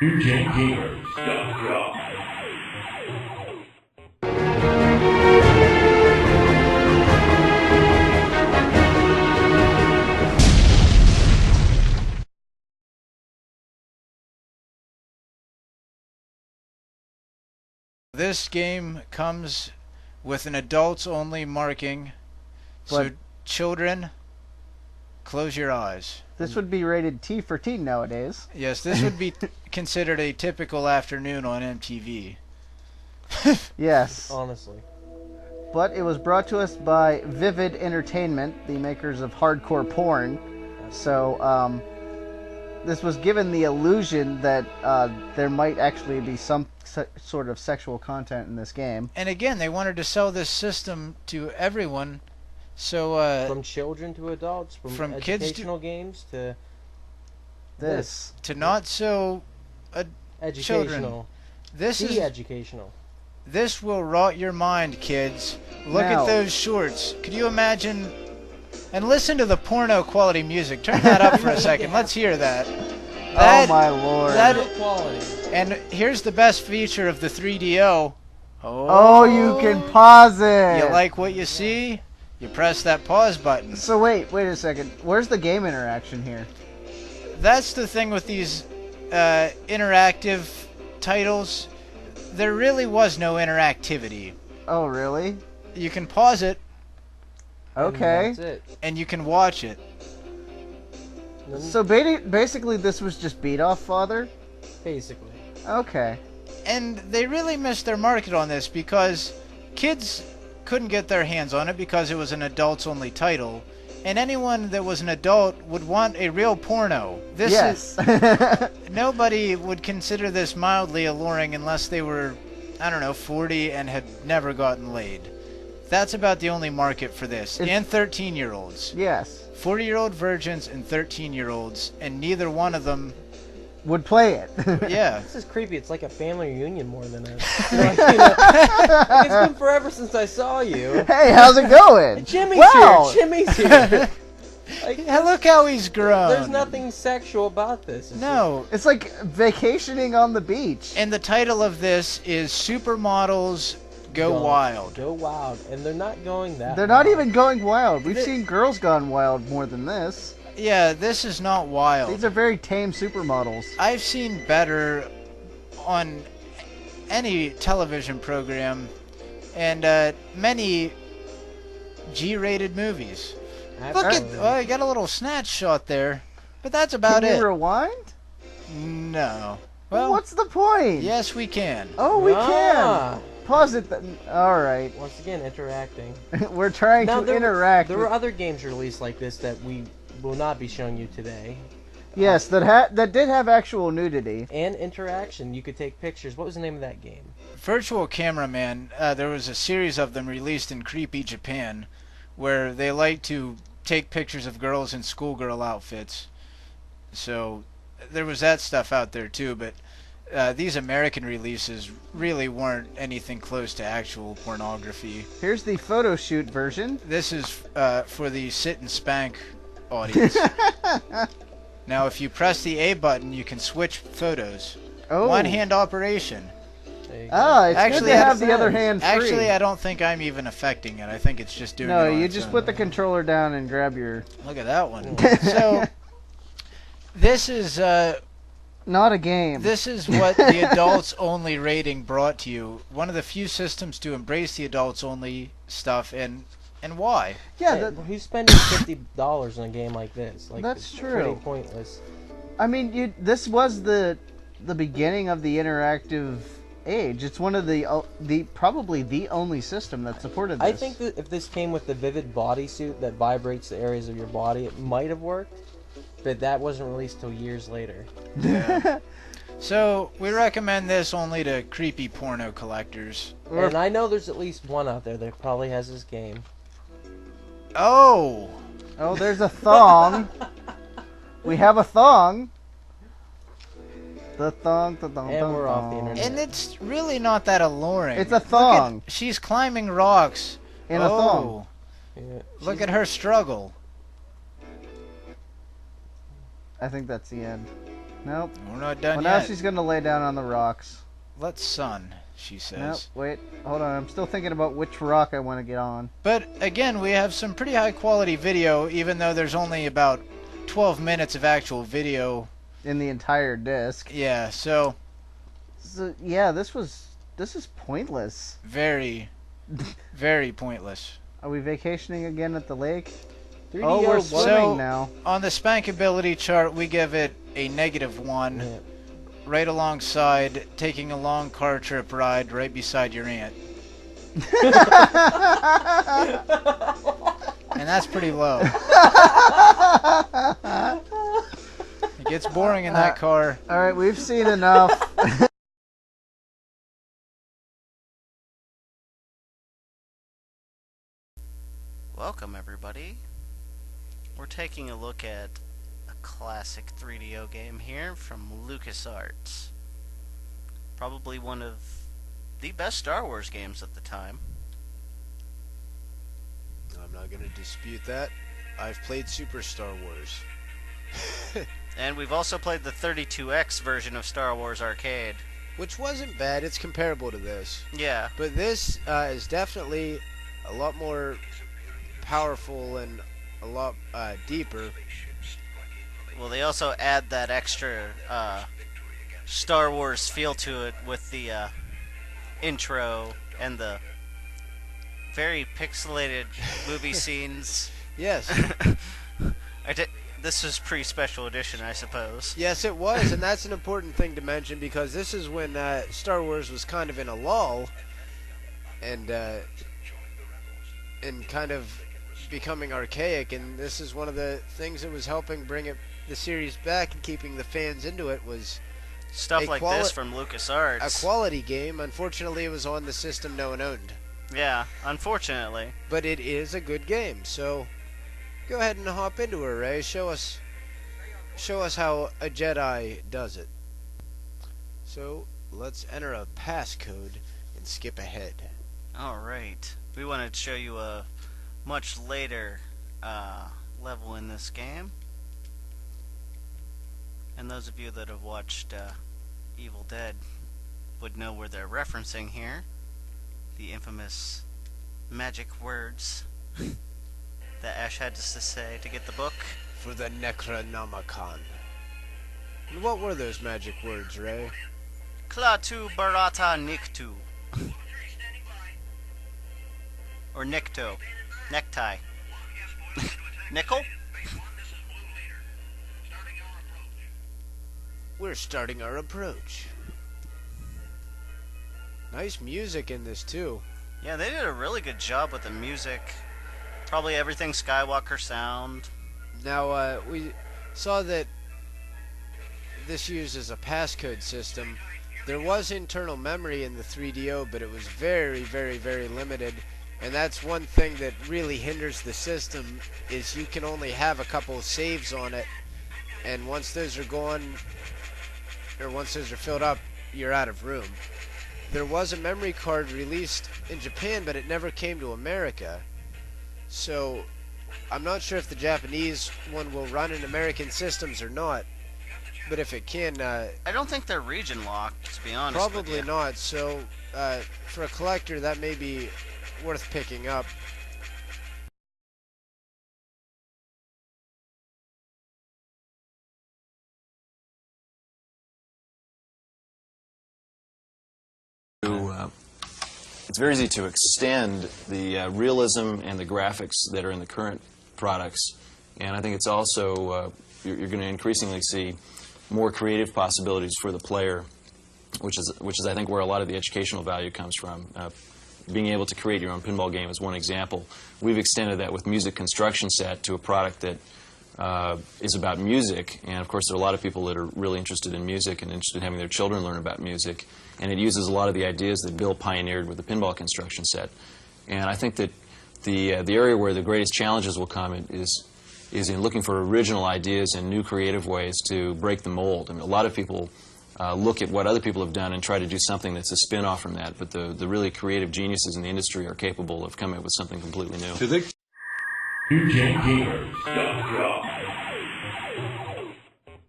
NewGenGamers.com. This game comes with an adults-only marking, so children, close your eyes. This would be rated T for teen nowadays. Yes, this would be considered a typical afternoon on MTV. Yes. Honestly. But it was brought to us by Vivid Entertainment, the makers of hardcore porn. So, this was given the illusion that there might actually be some sort of sexual content in this game. And again, they wanted to sell this system to everyone, so from children to adults, from educational games to this. To not so educational. Children. This is educational. This will rot your mind, kids. Look at those shorts. Could you imagine? And listen to the porno quality music. Turn that up for a second. Let's hear that. Oh my lord. Quality. And here's the best feature of the 3DO. Oh, you can pause it. You like what you see? You press that pause button. So wait a second. Where's the game interaction here? That's the thing with these interactive titles. There really was no interactivity. Oh, really? You can pause it. Okay. And that's it. And you can watch it. So basically this was just beat off Father? Basically. Okay. And they really missed their market on this because kids couldn't get their hands on it because it was an adults-only title. And anyone that was an adult would want a real porno. Yes. Nobody would consider this mildly alluring unless they were, I don't know, 40 and had never gotten laid. That's about the only market for this. And 13-year-olds. Yes. 40-year-old virgins and 13-year-olds, and neither one of them would play it. Yeah. This is creepy. It's like a family reunion more than a... it's been forever since I saw you. Hey, how's it going? Jimmy's here. Jimmy's here. Look how he's grown. There's nothing sexual about this. It's like vacationing on the beach. And the title of this is Supermodels Go Wild. Go Wild. And they're not going that They're not even going wild. We've seen Girls Gone Wild more than this. Yeah, this is not wild. These are very tame supermodels. I've seen better on any television program and many G-rated movies. Absolutely. Look at, I got a little snatch shot there, but that's about it. Can you rewind? No. Well, what's the point? Yes, we can. Oh, we can. Pause it then. All right. Once again, interacting. We're trying to interact. There were other games released like this that we will not be showing you today. Yes, that did have actual nudity and interaction. You could take pictures. What was the name of that game? Virtual Cameraman. There was a series of them released in creepy Japan, where they like to take pictures of girls in schoolgirl outfits. So there was that stuff out there too, but these American releases really weren't anything close to actual pornography. Here's the photo shoot version. This is for the sit and spank audience. Now, if you press the A button, you can switch photos. Oh. One-hand operation. It's actually, good to have the other hand free. Actually, I don't think I'm even affecting it. I think it's just doing it on you its just own. put the controller down and grab your... Look at that one. So, this is... not a game. This is what the adults-only rating brought to you. One of the few systems to embrace the adults-only stuff, and why? Yeah, who's spending $50 on a game like this? Like, that's true. Pretty pointless. I mean, this was the beginning of the interactive age. It's one of the probably the only system that supported this. I think that if this came with the Vivid bodysuit that vibrates the areas of your body, it might have worked. But that wasn't released till years later. Yeah. So, we recommend this only to creepy porno collectors. And I know there's at least one out there that probably has this game. Oh! Oh, there's a thong. We have a thong. The thong, the thong, and we're off the internet. And it's really not that alluring. It's a thong. She's climbing rocks. In a thong. Yeah, look at her struggle. I think that's the end. Nope. We're not done Well, yet. now she's going to lay down on the rocks. Let's sun, she says. Nope, wait. Hold on. I'm still thinking about which rock I want to get on. But again, we have some pretty high quality video, even though there's only about 12 minutes of actual video In the entire disc. Yeah, so yeah, this is pointless. very, very pointless. Are we vacationing again at the lake? 3DO Oh, we're was- swimming now. On the spankability chart, we give it a -1, Yeah. right alongside taking a long car trip ride right beside your aunt. And that's pretty low. It gets boring in that car. All right, we've seen enough. Welcome everybody. We're taking a look at a classic 3DO game here from LucasArts. Probably one of the best Star Wars games at the time. I'm not going to dispute that. I've played Super Star Wars. And we've also played the 32X version of Star Wars Arcade. Which wasn't bad. It's comparable to this. Yeah. But this is definitely a lot more powerful and a lot deeper. Well, they also add that extra Star Wars feel to it with the intro and the very pixelated movie scenes. Yes. This was pre-special edition, I suppose. Yes, it was. And that's an important thing to mention because this is when Star Wars was kind of in a lull and kind of becoming archaic, and this is one of the things that was helping bring the series back and keeping the fans into it was Stuff like this from LucasArts. a quality game. Unfortunately, it was on the system no one owned. Yeah, unfortunately. But it is a good game, so go ahead and hop into it, Ray. Show us how a Jedi does it. So let's enter a passcode and skip ahead. Alright. We wanted to show you a much later level in this game. And those of you that have watched Evil Dead would know where they're referencing here. The infamous magic words that Ash had to say to get the book. For the Necronomicon. And what were those magic words, Ray? Klaatu Barata Niktu. Or Nikto. Necktie. Nickel? We're starting our approach. Nice music in this, too. Yeah, they did a really good job with the music. Probably everything Skywalker sound. Now, we saw that this uses a passcode system. There was internal memory in the 3DO, but it was very, very, very limited. And that's one thing that really hinders the system, is you can only have a couple of saves on it. And once those are gone, or once those are filled up, you're out of room. There was a memory card released in Japan, but it never came to America. So I'm not sure if the Japanese one will run in American systems or not. But if it can, I don't think they're region locked, to be honest. probably with you. not. So for a collector, that may be worth picking up. It's very easy to extend the realism and the graphics that are in the current products, and I think it's also you're going to increasingly see more creative possibilities for the player, which is I think where a lot of the educational value comes from. Being able to create your own pinball game is one example. We've extended that with Music Construction Set to a product that is about music, and of course there are a lot of people that are really interested in music and interested in having their children learn about music, and it uses a lot of the ideas that Bill pioneered with the pinball construction set. And I think that the area where the greatest challenges will come is in looking for original ideas and new creative ways to break the mold. I mean, a lot of people look at what other people have done and try to do something that's a spin-off from that, but the really creative geniuses in the industry are capable of coming up with something completely new. To the New Gen Gamers.